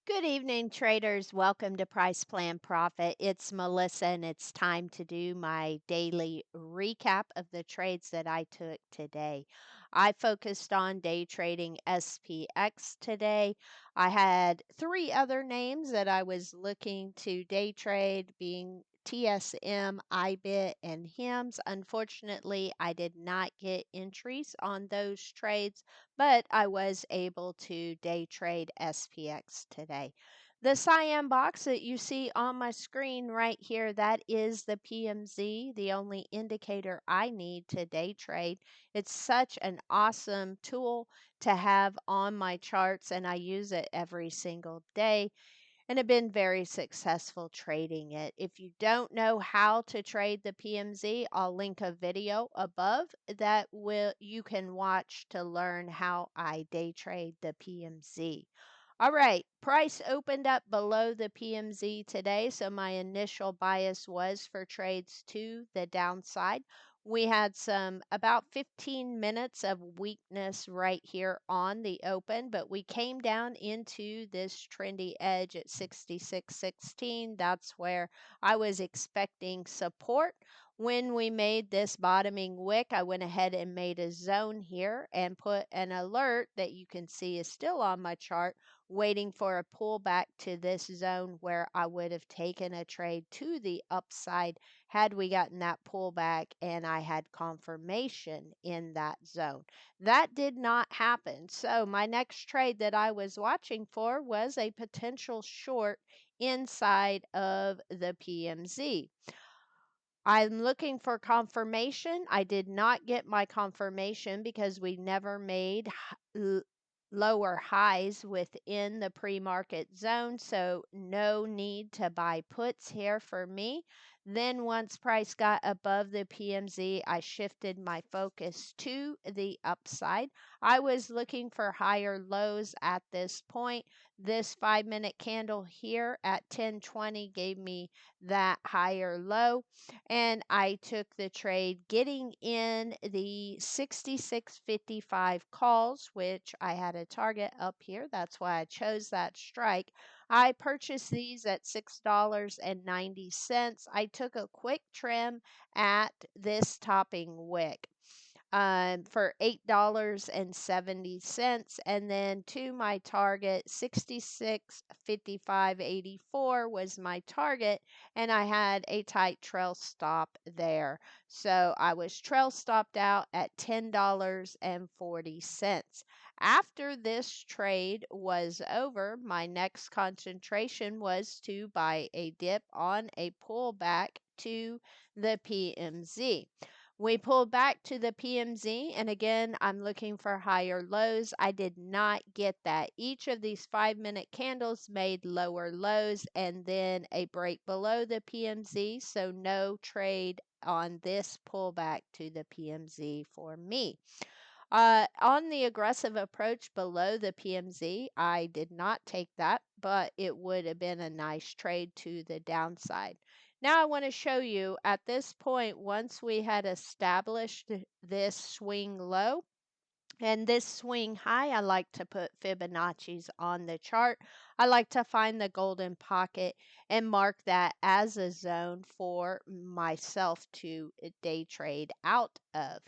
Good evening, traders. Welcome to Price Plan Profit. It's Melissa, and it's time to do my daily recap of the trades that I took today. I focused on day trading SPX today. I had three other names that I was looking to day trade, being TSM, IBIT, and HIMS. Unfortunately, I did not get entries on those trades, but I was able to day trade SPX today. The cyan box that you see on my screen right here, that is the PMZ, the only indicator I need to day trade. It's such an awesome tool to have on my charts, and I use it every single day and have been very successful trading it. If you don't know how to trade the PMZ, I'll link a video above that you can watch to learn how I day trade the PMZ. All right, price opened up below the PMZ today, so my initial bias was for trades to the downside. We had about 15 minutes of weakness right here on the open, but we came down into this trendy edge at 66.16. That's where I was expecting support. When we made this bottoming wick, I went ahead and made a zone here and put an alert that you can see is still on my chart, waiting for a pullback to this zone where I would have taken a trade to the upside had we gotten that pullback and I had confirmation in that zone. That did not happen. So my next trade that I was watching for was a potential short inside of the PMZ. I'm looking for confirmation. I did not get my confirmation because we never made lower highs within the pre-market zone, so no need to buy puts here for me. Then once price got above the PMZ, I shifted my focus to the upside. I was looking for higher lows at this point. This 5-minute candle here at 10:20 gave me that higher low, and I took the trade getting in the 66.55 calls, which I had a target up here. That's why I chose that strike. I purchased these at $6.90. I took a quick trim at this topping wick for $8.70, and then to my target 66.55.84 was my target, and I had a tight trail stop there. So I was trail stopped out at $10.40. After this trade was over, my next concentration was to buy a dip on a pullback to the PMZ. We pulled back to the PMZ, and again, I'm looking for higher lows. I did not get that. Each of these 5-minute candles made lower lows and then a break below the PMZ, so no trade on this pullback to the PMZ for me. On the aggressive approach below the PMZ, I did not take that, but it would have been a nice trade to the downside. Now I want to show you at this point, once we had established this swing low and this swing high, I like to put Fibonacci's on the chart. I like to find the golden pocket and mark that as a zone for myself to day trade out of.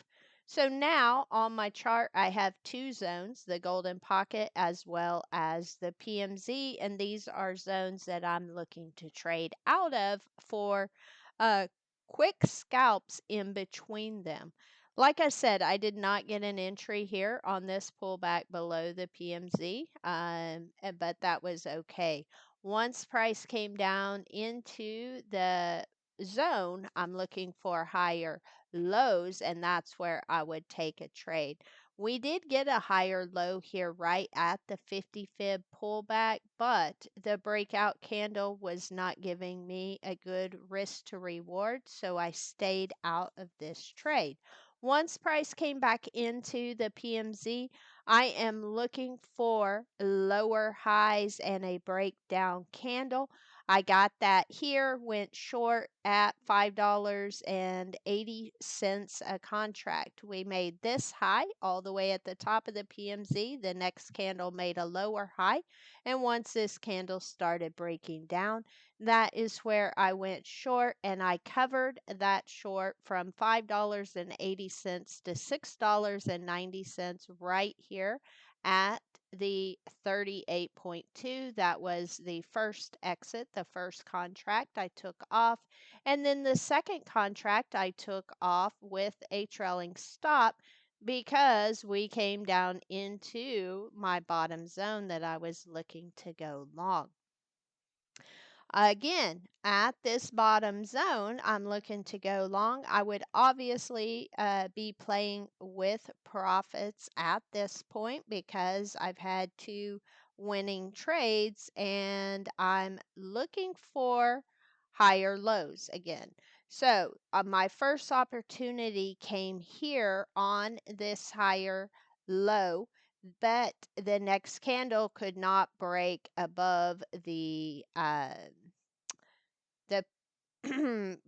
So now on my chart, I have two zones, the golden pocket as well as the PMZ, and these are zones that I'm looking to trade out of for quick scalps in between them. Like I said, I did not get an entry here on this pullback below the PMZ, but that was okay. Once price came down into the zone, I'm looking for higher lows, and that's where I would take a trade. We did get a higher low here right at the 50 fib pullback, but the breakout candle was not giving me a good risk to reward, so I stayed out of this trade. Once price came back into the PMZ, I am looking for lower highs and a breakdown candle. I got that here, went short at $5.80 a contract. We made this high all the way at the top of the PMZ. The next candle made a lower high. And once this candle started breaking down, that is where I went short, and I covered that short from $5.80 to $6.90 right here at the 38.2. That was the first exit, the first contract I took off. And then the second contract I took off with a trailing stop because we came down into my bottom zone that I was looking to go long. Again, at this bottom zone, I'm looking to go long. I would obviously be playing with profits at this point because I've had two winning trades and I'm looking for higher lows again. So my first opportunity came here on this higher low, but the next candle could not break above the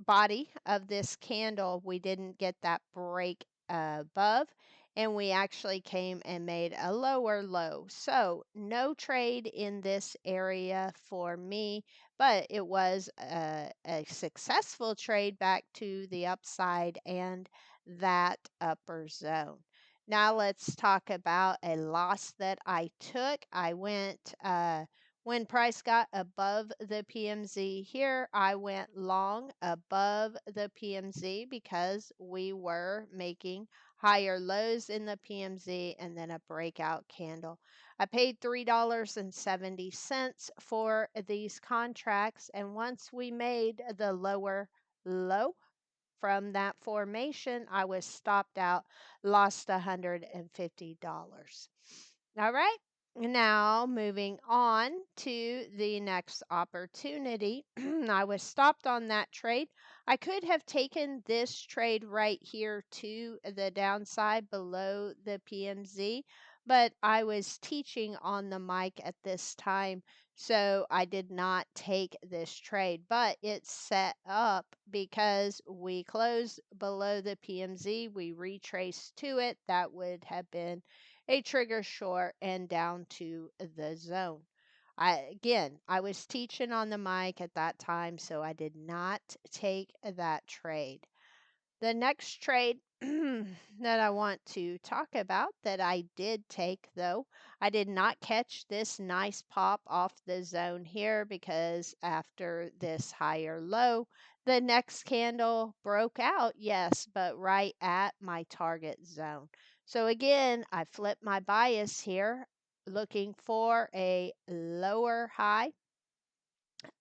body of this candle. We didn't get that break above, and we actually came and made a lower low. So no trade in this area for me, but it was a successful trade back to the upside and that upper zone. Now let's talk about a loss that I took. I went when price got above the PMZ here, I went long above the PMZ because we were making higher lows in the PMZ and then a breakout candle. I paid $3.70 for these contracts, and once we made the lower low from that formation, I was stopped out, lost $150. All right. Now, moving on to the next opportunity. I was stopped on that trade. I could have taken this trade right here to the downside below the PMZ, but I was teaching on the mic at this time, so I did not take this trade. But it's set up because we closed below the PMZ, we retraced to it. That would have been a trigger short and down to the zone. I was teaching on the mic at that time, so I did not take that trade. The next trade that I want to talk about that I did take, though, I did not catch this nice pop off the zone here because after this higher low, the next candle broke out, yes, but right at my target zone. So again, I flipped my bias here, looking for a lower high,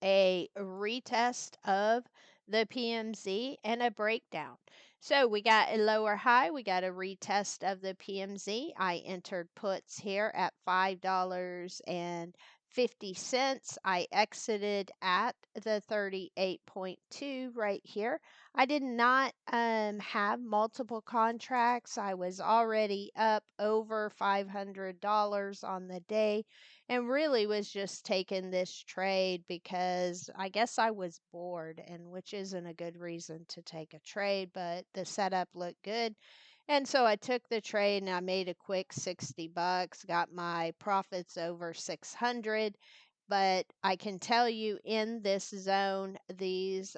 a retest of the PMZ, and a breakdown. So we got a lower high, we got a retest of the PMZ. I entered puts here at $5.50. I exited at the 38.2 right here. I did not have multiple contracts. I was already up over $500 on the day and really was just taking this trade because I guess I was bored, and which isn't a good reason to take a trade, but the setup looked good. And so I took the trade and I made a quick 60 bucks, got my profits over 600. But I can tell you in this zone, these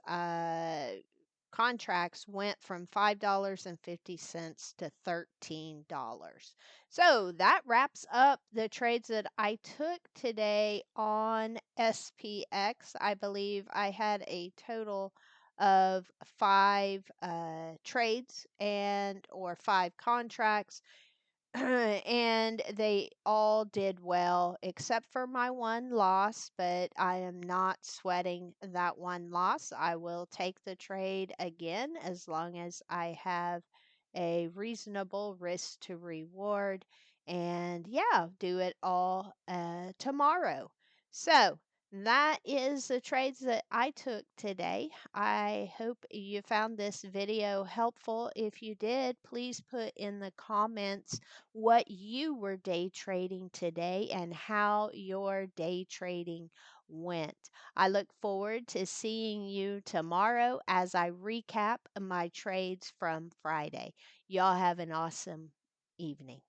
contracts went from $5.50 to $13. So that wraps up the trades that I took today on SPX. I believe I had a total of five trades and or five contracts and they all did well except for my one loss, but I am not sweating that one loss. I will take the trade again as long as I have a reasonable risk to reward. And yeah, do it all tomorrow. So That is the trades that I took today. I hope you found this video helpful. If you did, please put in the comments what you were day trading today and how your day trading went. I look forward to seeing you tomorrow as I recap my trades from Friday. Y'all have an awesome evening.